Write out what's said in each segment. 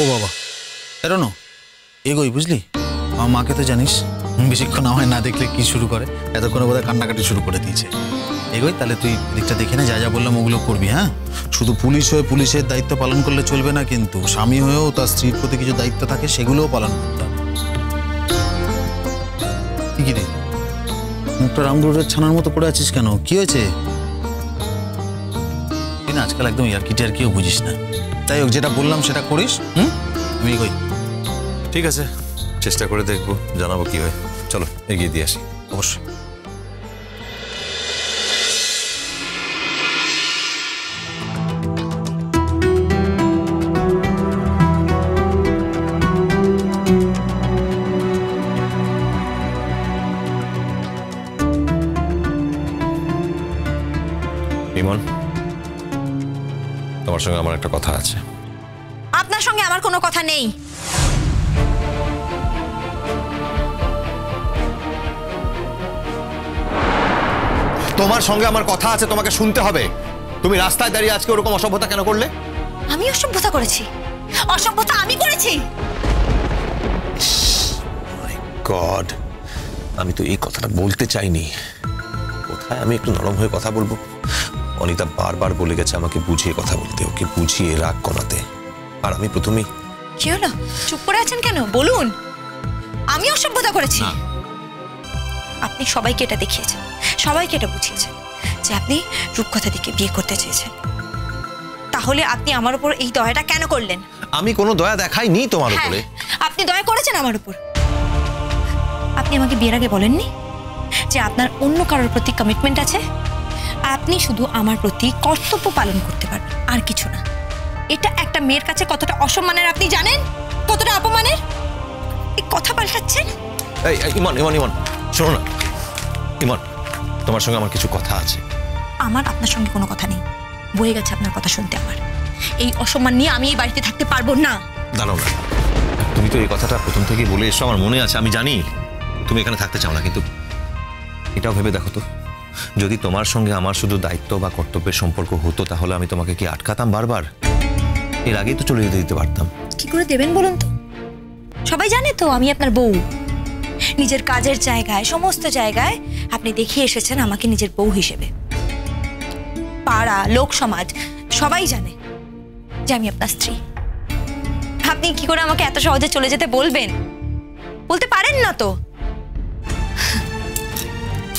ও বাবা, এরনো এগোই বুঝলি? আমার মাকে তো জানিস, বেশিক্ষণ আমায় না দেখলে কি শুরু করে, এতক্ষণে বোধহয় কান্নাকাটি শুরু করে দিয়েছে। এগোই, তাহলে তুই দিকটা দেখে না, যা যা বললাম ওগুলো করবি। হ্যাঁ, শুধু পুলিশ হয়ে পুলিশের দায়িত্ব পালন করলে চলবে না, কিন্তু স্বামী হয়েও তার স্ত্রীর প্রতি কিছু দায়িত্ব থাকে, সেগুলোও পালন করতে হবে। কি রে, মুখটা রামদুরের ছানার মতো পড়ে আছিস কেন? কি হয়েছে? তুই না আজকাল একদম ইয়ার্কি টিয়ার্কিও বুঝিস না। তাই হোক, যেটা বললাম সেটা করিস। আমি এগোই। ঠিক আছে, চেষ্টা করে দেখবো, জানাবো কি হয়। চলো এগিয়ে দিয়ে আসি। অবশ্যই। ইমন, তোমার সঙ্গে আমার একটা কথা আছে। আপনার সঙ্গে আমার কোনো কথা নেই। তোমার সঙ্গে আমার কথা আছে, তোমাকে শুনতে হবে। তুমি রাস্তায় দাঁড়িয়ে আজকে ওরকম অসভ্যতা কেন করলে? আমি অসভ্যতা করেছি? অসভ্যতা আমি করেছি? মাই গড, আমি তো এই কথাটা বলতে চাইনি। কোথায় আমি একটু নরম হয়ে কথা বলবো? অনিতা বারবার বলে গেছে আমাকে বুঝিয়ে কথা বলতে, ওকে বুঝিয়ে রাগ কমাতে। আর আমি প্রথমেই... কি হলো, চুপ করে আছেন কেন? বলুন, আমি অসভ্যতা করেছি? আপনি সবাইকে এটা দেখিয়েছেন, সবাইকে এটা বুঝিয়েছেন যে আপনি রূপকথা দিকে বিয়ে করতে চেয়েছেন। তাহলে আপনি আমার উপর এই দয়াটা কেন করলেন? আমি কোনো দয়া দেখাইনি তোমার উপরে। আপনি দয়া করেছেন আমার উপর। আপনি আমাকে বিয়ের আগে বলেননি যে আপনার অন্য কারোর প্রতি কমিটমেন্ট আছে? আপনি শুধু আমার প্রতি কর্তব্য পালন করতে পারবেন, আর কিছু না। এটা একটা মেয়ের কাছে কতটা অসম্মানের আপনি জানেন? কতটা অপমানের? এই কথা পাল্টাচ্ছেন? ইমন ইমন ইমন, শোনো না। ইমন, তোমার সঙ্গে আমার কিছু কথা আছে। আমার আপনার সঙ্গে কোনো কথা নেই, বয়ে গেছে আপনার কথা শুনতে আমার। এই অসম্মান নিয়ে আমি এই বাড়িতে থাকতে পারবো না। দাঁড়াও না, তুমি তো এই কথাটা প্রথম থেকেই বলে এসো, আমার মনে আছে। আমি জানি তুমি এখানে থাকতে চাও না, কিন্তু এটাও ভেবে দেখো তো, যদি তোমার সঙ্গে আমার শুধু দায়িত্ব বা কর্তব্যের সম্পর্ক হতো, তাহলে আমি তোমাকে কি আটকাতাম বারবার? এর আগেই তো চলে যেতে দিতে পারতাম। কি করে দেবেন বলুন তো? সবাই জানে তো আমি আপনার বউ। নিজের কাজের জায়গায়, সমস্ত জায়গায় আপনি দেখিয়ে এসেছেন আমাকে নিজের বউ হিসেবে। পাড়া, লোক সমাজ সবাই জানে যে আমি আপনার স্ত্রী। আপনি কি করে আমাকে এত সহজে চলে যেতে বলবেন? বলতে পারেন না তো?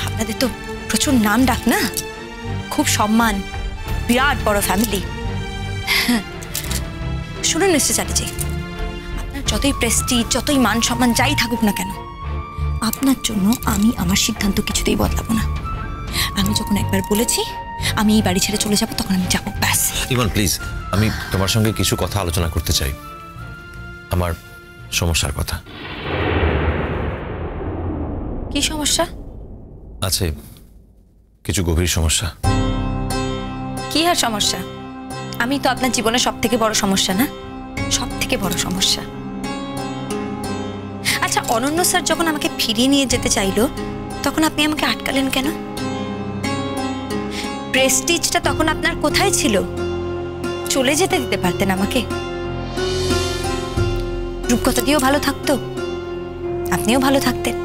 আপনাদের তো প্রচুর নাম ডাক না, খুব সম্মান, বিরাট বড় ফ্যামিলি। শুনুন মিস্টার চ্যাটার্জি, আপনার যতই প্রেস্টিজ, যতই মান সম্মান যাই থাকুক না কেন, আপনার জন্য আমি আমার সিদ্ধান্ত কিছুতেই বদলাবো না। আমি যখন একবার বলেছি আমি এই বাড়ি ছেড়ে চলে যাব, তখন আমি যাবো, ব্যাস। ইমন প্লিজ, আমি তোমার সঙ্গে কিছু কথা আলোচনা করতে চাই, আমার সমস্যার কথা। কি সমস্যা? আছে কিছু গভীর সমস্যা। কি আর সমস্যা? আমি তো আপনার জীবনের সব থেকে বড় সমস্যা, না? সব থেকে বড় সমস্যা। আচ্ছা, অনন্য স্যার যখন আমাকে ফিরিয়ে নিয়ে যেতে চাইলো, তখন আপনি আমাকে আটকালেন কেন? প্রেস্টিজটা তখন আপনার কোথায় ছিল? চলে যেতে দিতে পারতেন আমাকে। রূপকথা দিয়েও ভালো থাকতো, আপনিও ভালো থাকতেন।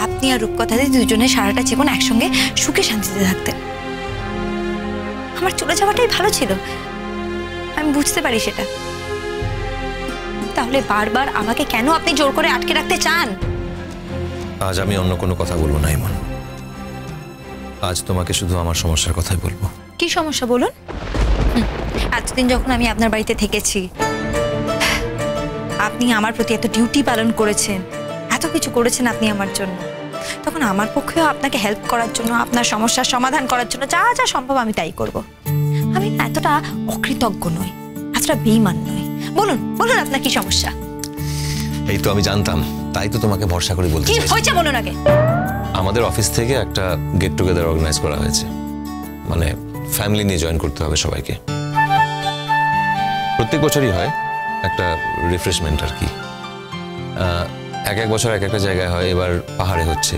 আপনি আর রূপকথা দিয়ে দুজনে সারাটা জীবন একসঙ্গে সুখে শান্তিতে থাকতেন। আমার চলে যাওয়াটাই ভালো ছিল, আমি বুঝতে পারি সেটা। তাহলে বারবার আমাকে কেন আপনি জোর করে আটকে রাখতে চান? আজ আমি অন্য কোনো কথা বলবো না ইমন, আজ তোমাকে শুধু আমার সমস্যার কথাই বলবো। কি সমস্যা বলুন? এতদিন যখন আমি আপনার বাড়িতে থেকেছি, আপনি আমার প্রতি এত ডিউটি পালন করেছেন, এত কিছু করেছেন আপনি আমার জন্য, তখন আমার পক্ষেও আপনাকে হেল্প করার জন্য, আপনার সমস্যার সমাধান করার জন্য যা যা সম্ভব আমি তাই করব। আমি এতটা অকৃতজ্ঞ নই, এতটা বেঈমান নই। বলুন বলুন, আপনার কি সমস্যা? এই তো আমি জানতাম, তাই তো তোমাকে ভরসা করে বলতে কি চাইছি। হয়েছে বলুন আগে। আমাদের অফিস থেকে একটা গেট টুগেদার অর্গানাইজ করা হয়েছে, মানে ফ্যামিলি নিয়ে জয়েন করতে হবে সবাইকে। প্রত্যেক বছরই হয় একটা রিফ্রেশমেন্ট আর কি। এক এক বছর এক একটা জায়গায় হয়, এবার পাহাড়ে হচ্ছে,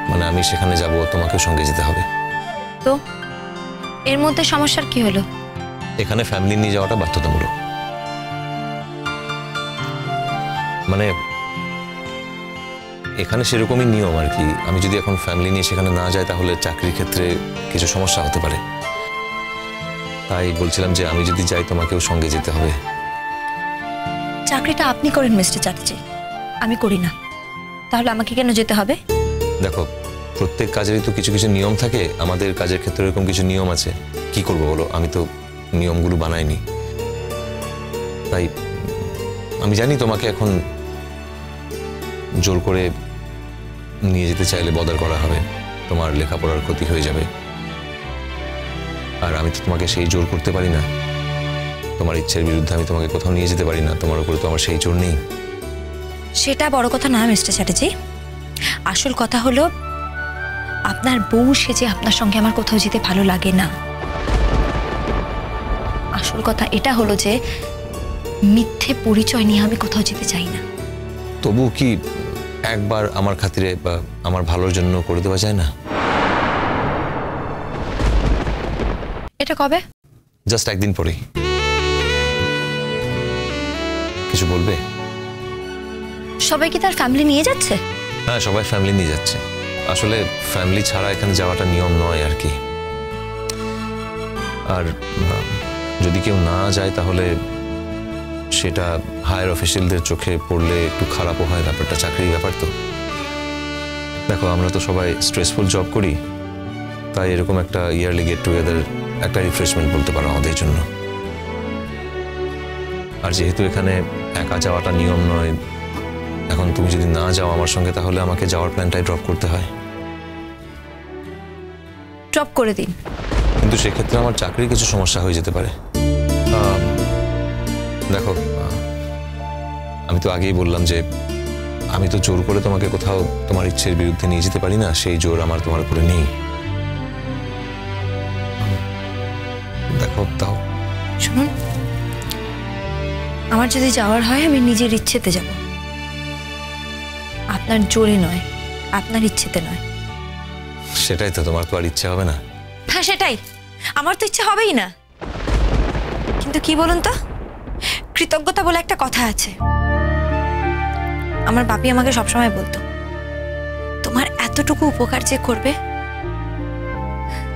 মানে আমি সেখানে যাব, তোমাকেও সঙ্গে যেতে হবে। তো এর মধ্যে সমস্যার কি হলো? এখানে ফ্যামিলি নিয়ে যাওয়াটা বাধ্যতামূলক। মানে এখানে সেরকমই নিয়ম আর কি। আমি যদি এখন ফ্যামিলি নিয়ে সেখানে না যাই তাহলে চাকরির ক্ষেত্রে কিছু সমস্যা হতে পারে। তাই বলছিলাম যে আমি যদি যাই তোমাকেও সঙ্গে যেতে হবে। চাকরিটা আপনি করেন মিস্টার চ্যাটার্জি, আমি করি না। তাহলে আমাকে কেন যেতে হবে? দেখো, প্রত্যেক কাজেরই তো কিছু কিছু নিয়ম থাকে। আমাদের কাজের ক্ষেত্রে এরকম কিছু নিয়ম আছে। কি করবো বলো, আমি তো নিয়মগুলো বানাইনি। তাই আমি জানি তোমাকে এখন জোর করে নিয়ে যেতে চাইলে বদার করা হবে, তোমার লেখাপড়ার ক্ষতি হয়ে যাবে। আর আমি তো তোমাকে সেই জোর করতে পারি না। তোমার ইচ্ছের বিরুদ্ধে আমি তোমাকে কোথাও নিয়ে যেতে পারি না। তোমার উপরে তো আমার সেই জোর নেই। সেটা বড় কথা না মিস্টার চ্যাটার্জি। আসল কথা হলো আপনার বউ সেজে আপনার সঙ্গে আমার কোথাও যেতে ভালো লাগে না। আসল কথা এটা হলো যে মিথ্যে পরিচয় নিয়ে আমি কোথাও যেতে চাই না। তবু কি একবার আমার খাতিরে বা আমার ভালোর জন্য করে দেওয়া যায় না? এটা কবে? জাস্ট একদিন পরেই। কিছু বলবে? সবাই কি তার ফ্যামিলি নিয়ে যাচ্ছে? হ্যাঁ, সবাই ফ্যামিলি নিয়ে যাচ্ছে। আসলে ফ্যামিলি ছাড়া এখানে যাওয়াটা নিয়ম নয় আর কি। আর যদি কেউ না যায় তাহলে সেটা হায়ার অফিসিয়ালদের চোখে পড়লে একটু খারাপও হয়। ব্যাপারটা চাকরির ব্যাপার তো। দেখো, আমরা তো সবাই স্ট্রেসফুল জব করি, তাই এরকম একটা ইয়ারলি গেট টুগেদার একটা রিফ্রেশমেন্ট বলতে পারো আমাদের জন্য। আর যেহেতু এখানে একা যাওয়াটা নিয়ম নয়, এখন তুমি যদি না যাও আমার সঙ্গে তাহলে আমাকে যাওয়ার প্ল্যানটাই ড্রপ করতে হয়। ড্রপ করে দিন। কিন্তু সেক্ষেত্রে আমার চাকরির কিছু সমস্যা হয়ে যেতে পারে। দেখো, আমি তো আগেই বললাম যে আমি তো জোর করে তোমাকে কোথাও তোমার ইচ্ছের বিরুদ্ধে নিয়ে যেতে পারি না। সেই জোর আমার তোমার উপরে নেই। দেখো, তাও শুনুন, আমার যদি যাওয়ার হয় আমি নিজের ইচ্ছেতে যাব, আপনার জোরে নয়, আপনার ইচ্ছেতে নয়। সেটাই তো, তোমার তো আর ইচ্ছে হবে না। হ্যাঁ সেটাই, আমার তো ইচ্ছে হবেই না। কিন্তু কি বলুন তো, কৃতজ্ঞতা বলে একটা কথা আছে। আমার বাপি আমাকে সবসময় বলতো, তোমার এতটুকু উপকার যে করবে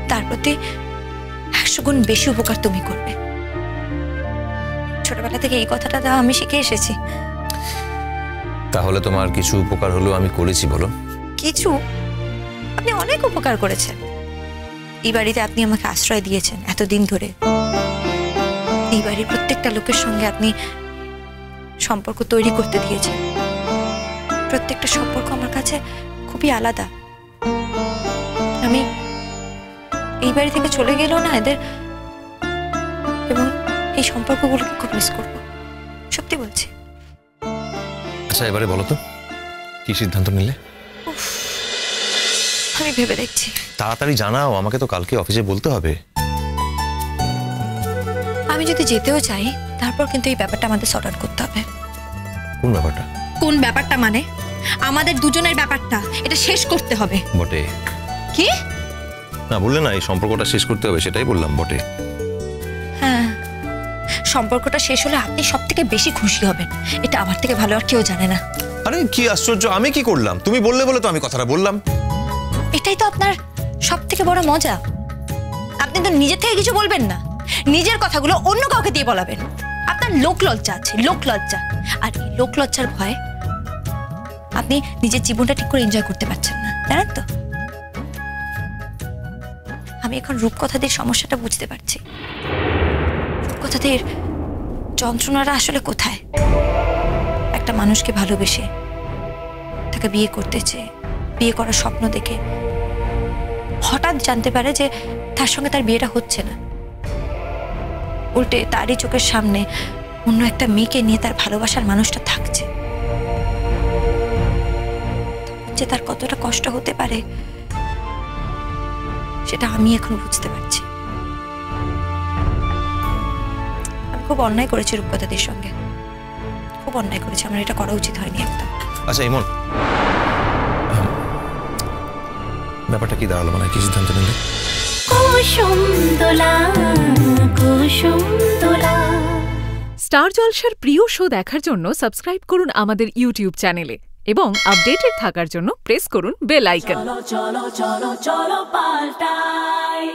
তার প্রতি 100 গুণ বেশি উপকার তুমি করবে। ছোটবেলা থেকে এই কথাটা দাও আমি শিখে এসেছি। তাহলে তোমার কিছু উপকার হলেও আমি করেছি বলো? কিছু? আপনি অনেক উপকার করেছেন। এই বাড়িতে আপনি আমাকে আশ্রয় দিয়েছেন এতদিন ধরে। এই বাড়ির প্রত্যেকটা লোকের সঙ্গে আপনি সম্পর্ক তৈরি করতে দিয়েছেন। প্রত্যেকটা সম্পর্ক আমার কাছে খুবই আলাদা। আমি এই বাড়ি থেকে চলে গেলেও না এদের এবং এই সম্পর্কগুলোকে খুব মিস করব, সত্যি বলছি। আচ্ছা, এবারে বলো তো কি সিদ্ধান্ত নিলে? আমি ভেবে দেখছি। তাড়াতাড়ি জানাও, আমাকে তো কালকে অফিসে বলতে হবে। আমি যদি যেতেও চাই তারপর কিন্তু এই ব্যাপারটা আমাদের সর্ট আউট করতে হবে। কোন ব্যাপারটা? কোন ব্যাপারটা মানে আমাদের দুজনের ব্যাপারটা, এটা শেষ করতে হবে। বটে। কি না বললে না, এই সম্পর্কটা শেষ করতে হবে, সেটাই বললাম। বটে। হ্যাঁ, সম্পর্কটা শেষ হলে আপনি সব থেকে বেশি খুশি হবেন। এটা আমার থেকে ভালো আর কেউ জানে না। আরে কি আশ্চর্য, আমি কি করলাম? তুমি বললে বলে তো আমি কথাটা বললাম। এটাই তো আপনার সব থেকে বড় মজা। আপনি তো নিজের থেকে কিছু বলবেন না, নিজের কথাগুলো অন্য কাউকে দিয়ে বলাবেন। আপনার লোক লজ্জা আছে, লোক লজ্জা। আর এই লোক লজ্জার ভয়ে আপনি নিজের জীবনটা ঠিক করে এনজয় করতে পারছেন না, জানেন তো? আমি এখন রূপকথাদের সমস্যাটা বুঝতে পারছি। রূপকথাদের যন্ত্রণাটা আসলে কোথায়? একটা মানুষকে ভালোবেসে তাকে বিয়ে করতে চেয়ে, বিয়ে করার স্বপ্ন দেখে হঠাৎ জানতে পারে যে তার সঙ্গে তার বিয়েটা হচ্ছে না। উল্টে তারই চোখের সামনে অন্য একটা মেয়েকে নিয়ে তার ভালোবাসার মানুষটা থাকছে। যে তার কতটা কষ্ট হতে পারে সেটা আমি এখন বুঝতে পারছি। আমি খুব অন্যায় করেছি রূপকথাদের সঙ্গে, খুব অন্যায় করেছি। আমার এটা করা উচিত হয়নি একদম। আচ্ছা ইমন, ব্যাপারটা কি দাঁড়ালো, মানে কি সিদ্ধান্ত নিলে? কুসুম দোলা কুসুম দোলা। স্টার জলসার প্রিয় শো দেখার জন্য সাবস্ক্রাইব করুন আমাদের ইউটিউব চ্যানেলে এবং আপডেটেড থাকার জন্য প্রেস করুন বেল আইকন। চলো চলো চলো চলো পাল্টাই।